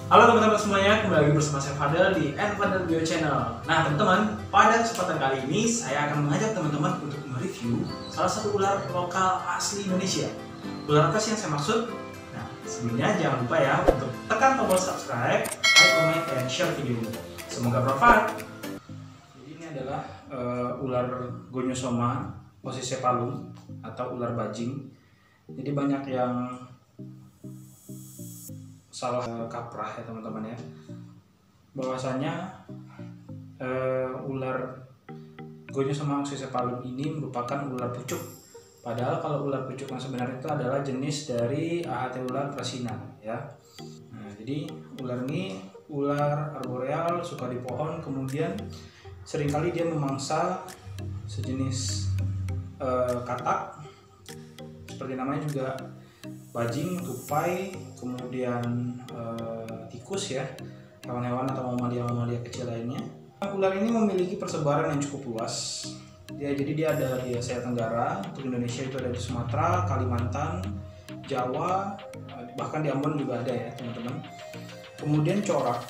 Halo teman-teman semuanya, kembali lagi bersama saya Fadel di Fadel Bio Channel. Nah teman-teman, pada kesempatan kali ini saya akan mengajak teman-teman untuk mereview salah satu ular lokal asli Indonesia. Ular apa sih yang saya maksud? Nah sebelumnya jangan lupa ya untuk tekan tombol subscribe, like, comment, dan share video ini. Semoga bermanfaat. Jadi ini adalah ular Gonyosoma oxycephalum atau ular bajing. Jadi banyak yang salah kaprah ya teman-teman ya, bahwasanya ular Gonyosoma oxycephalum ini merupakan ular pucuk. Padahal kalau ular pucuk yang sebenarnya itu adalah jenis dari Ahateula thrasina ya. Nah, jadi ular ini ular arboreal, suka di pohon, kemudian seringkali dia memangsa sejenis katak, seperti namanya juga bajing, tupai, kemudian tikus ya, hewan-hewan atau mamalia-mamalia kecil lainnya. Ular ini memiliki persebaran yang cukup luas. Jadi dia ada di Asia Tenggara, untuk Indonesia itu ada di Sumatera, Kalimantan, Jawa, bahkan di Ambon juga ada ya teman-teman. Kemudian corak.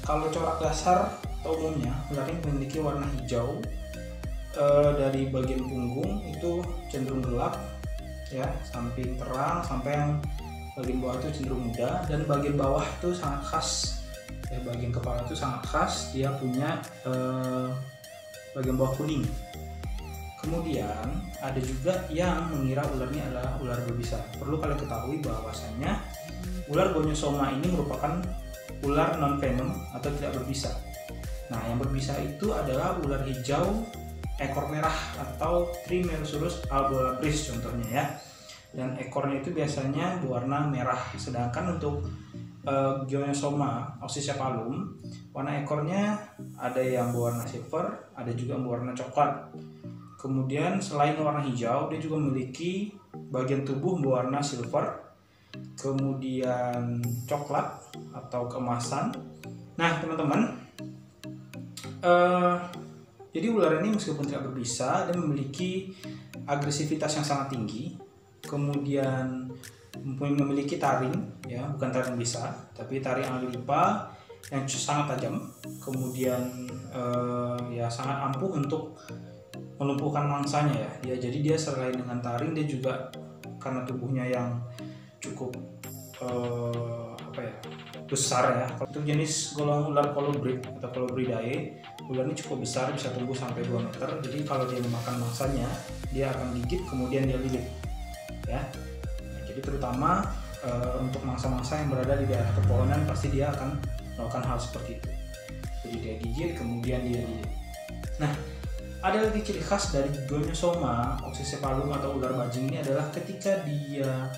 Kalau corak dasar atau umumnya ular ini memiliki warna hijau, dari bagian punggung itu cenderung gelap ya, samping terang, sampai yang bagian bawah itu cenderung muda, dan bagian bawah itu sangat khas ya, bagian kepala itu sangat khas, dia punya bagian bawah kuning. Kemudian ada juga yang mengira ular ini adalah ular berbisa. Perlu kalian ketahui bahwasanya ular Gonyosoma ini merupakan ular non venom atau tidak berbisa. Nah yang berbisa itu adalah ular hijau ekor merah atau Trimeresurus albolabris contohnya ya, dan ekornya itu biasanya berwarna merah. Sedangkan untuk Gonyosoma oxycephalum, warna ekornya ada yang berwarna silver, ada juga yang berwarna coklat. Kemudian selain warna hijau, dia juga memiliki bagian tubuh berwarna silver, kemudian coklat atau keemasan. Nah teman-teman, jadi ular ini meskipun tidak berbisa, dia memiliki agresivitas yang sangat tinggi, kemudian memiliki taring ya, bukan taring bisa, tapi taring Anglipa yang sangat tajam, kemudian ya sangat ampuh untuk melumpuhkan mangsanya ya. Jadi dia selain dengan taring, dia juga karena tubuhnya yang cukup besar ya. Untuk jenis golongan ular kolibrid atau Colubridae, ular ini cukup besar, bisa tumbuh sampai 2 meter. Jadi kalau dia memakan mangsanya, dia akan gigit kemudian dia lilit ya. Nah, jadi terutama untuk mangsa-mangsa yang berada di daerah pepohonan, pasti dia akan melakukan hal seperti itu. Jadi dia gigit kemudian dia lilit. Nah ada lagi ciri khas dari Gonyosoma oxycephalum atau ular bajing ini adalah ketika dia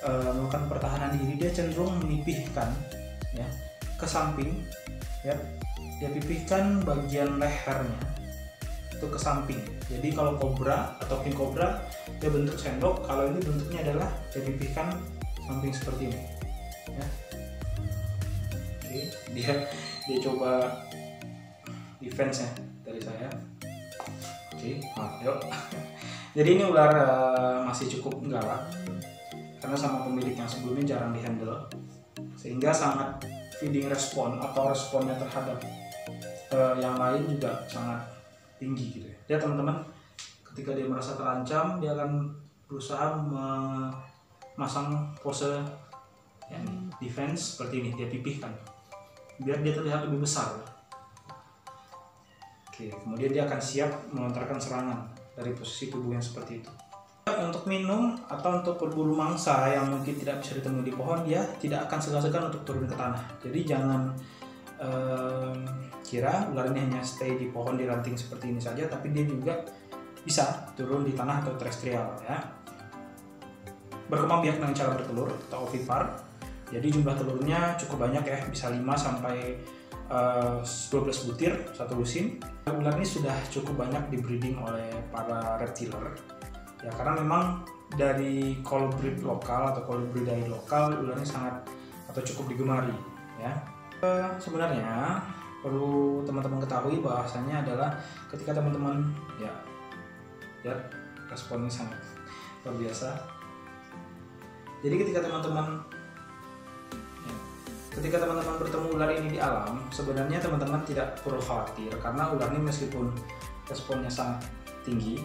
melakukan pertahanan diri, dia cenderung menipihkan ya ke samping ya, dia pipihkan bagian lehernya itu ke samping. Jadi kalau kobra atau king cobra dia bentuk sendok, kalau ini bentuknya adalah dia pipihkan samping seperti ini ya. Oke, dia coba defense ya dari saya. Oke, yuk. Jadi ini ular masih cukup galak karena sama pemilik yang sebelumnya jarang dihandle, sehingga sangat feeding respon atau responnya terhadap yang lain juga sangat tinggi gitu ya. Dia teman-teman, ketika dia merasa terancam, dia akan berusaha memasang pose yang defense seperti ini, dia pipihkan biar dia terlihat lebih besar. Oke, kemudian dia akan siap melontarkan serangan dari posisi tubuh yang seperti itu. Untuk minum atau untuk berburu mangsa yang mungkin tidak bisa ditemui di pohon, dia tidak akan segan-segan untuk turun ke tanah. Jadi jangan kira ular ini hanya stay di pohon di ranting seperti ini saja, tapi dia juga bisa turun di tanah atau terestrial ya. Berkembang biak dengan cara bertelur atau ovipar. Jadi jumlah telurnya cukup banyak ya, bisa 5 sampai 12 butir satu musim. Ular ini sudah cukup banyak dibreeding oleh para reptiler ya, karena memang dari colibrid lokal atau Colubridae lokal, ular ini sangat atau cukup digemari ya. Sebenarnya perlu teman-teman ketahui bahwasanya adalah ketika teman-teman ya responnya sangat luar biasa. Jadi ketika teman-teman ketika teman-teman bertemu ular ini di alam, sebenarnya teman-teman tidak perlu khawatir karena ular ini meskipun responnya sangat tinggi,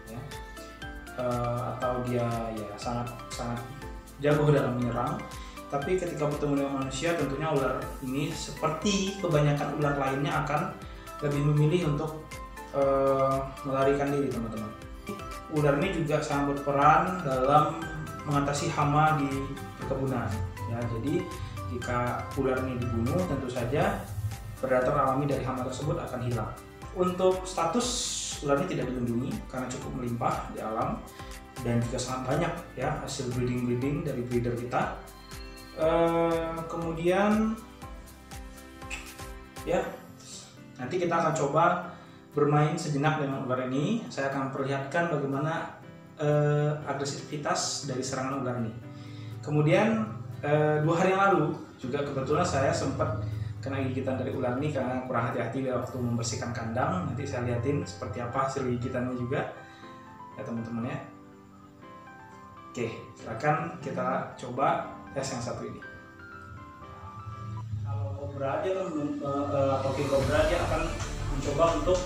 ya, atau dia ya sangat jago dalam menyerang, tapi ketika bertemu dengan manusia tentunya ular ini seperti kebanyakan ular lainnya akan lebih memilih untuk melarikan diri, teman-teman. Ular ini juga sangat berperan dalam mengatasi hama di perkebunan, ya. Jadi jika ular ini dibunuh, tentu saja predator alami dari hama tersebut akan hilang. Untuk status ular ini tidak dilindungi karena cukup melimpah di alam dan juga sangat banyak, ya, hasil breeding dari breeder kita. Kemudian ya nanti kita akan coba bermain sejenak dengan ular ini. Saya akan perlihatkan bagaimana agresivitas dari serangan ular ini. Kemudian 2 hari yang lalu juga kebetulan saya sempat kena gigitan dari ular ini karena kurang hati-hati waktu membersihkan kandang. Nanti saya lihatin seperti apa hasil gigitannya juga, ya teman-teman ya. Oke, silakan kita coba tes yang satu ini. Kalau kobra dia atau king cobra dia akan mencoba untuk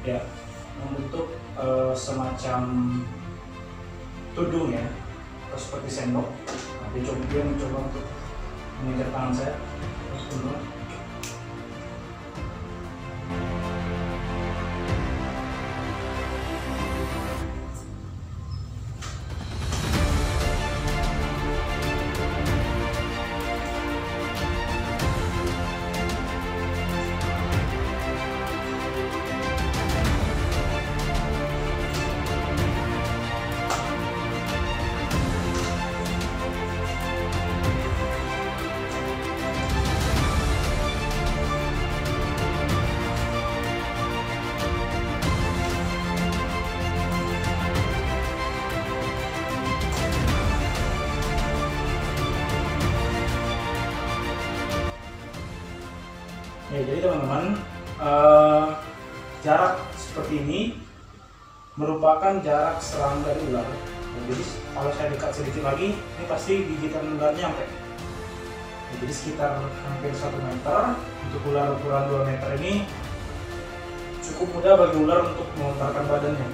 ya membentuk semacam tudung, ya, atau seperti sendok. Dia mencoba untuk mengejar tangan saya. Ya, jadi teman-teman, jarak seperti ini merupakan jarak serang dari ular. Jadi kalau saya dekat sedikit lagi, ini pasti gigitan ularnya sampai. Jadi sekitar hampir 1 meter. Untuk ular ukuran 2 meter ini cukup mudah bagi ular untuk melontarkan badannya.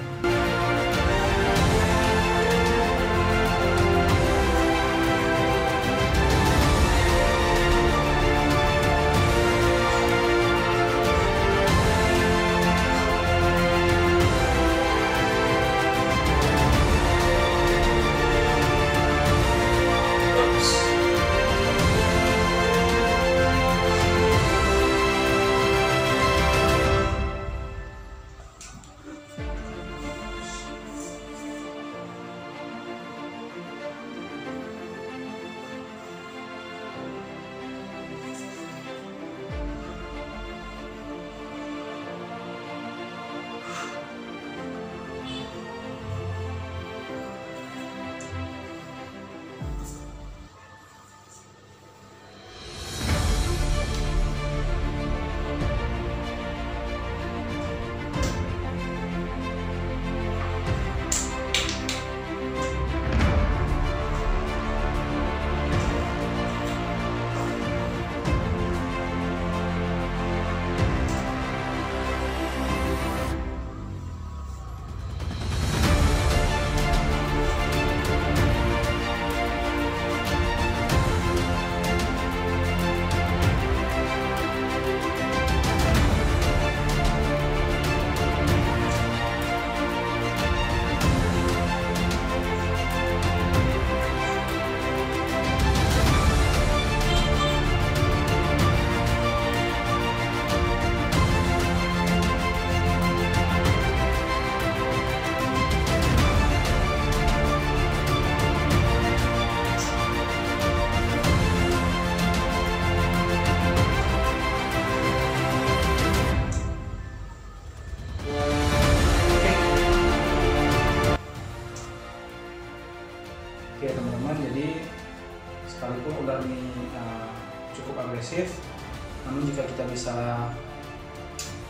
Oke teman-teman, jadi sekalipun ular ini cukup agresif, namun jika kita bisa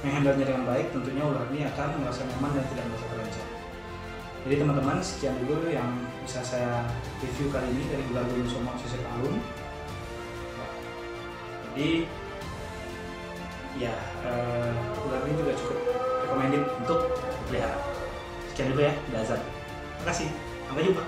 menghandle-nya dengan baik, tentunya ular ini akan merasa nyaman dan tidak merasa terancam. Jadi teman-teman, sekian dulu yang bisa saya review kali ini dari ular bulu somok sisir alun. Jadi ya ular ini juga cukup recommended untuk dipelihara. Sekian dulu ya, Dazan. Terima kasih, sampai jumpa.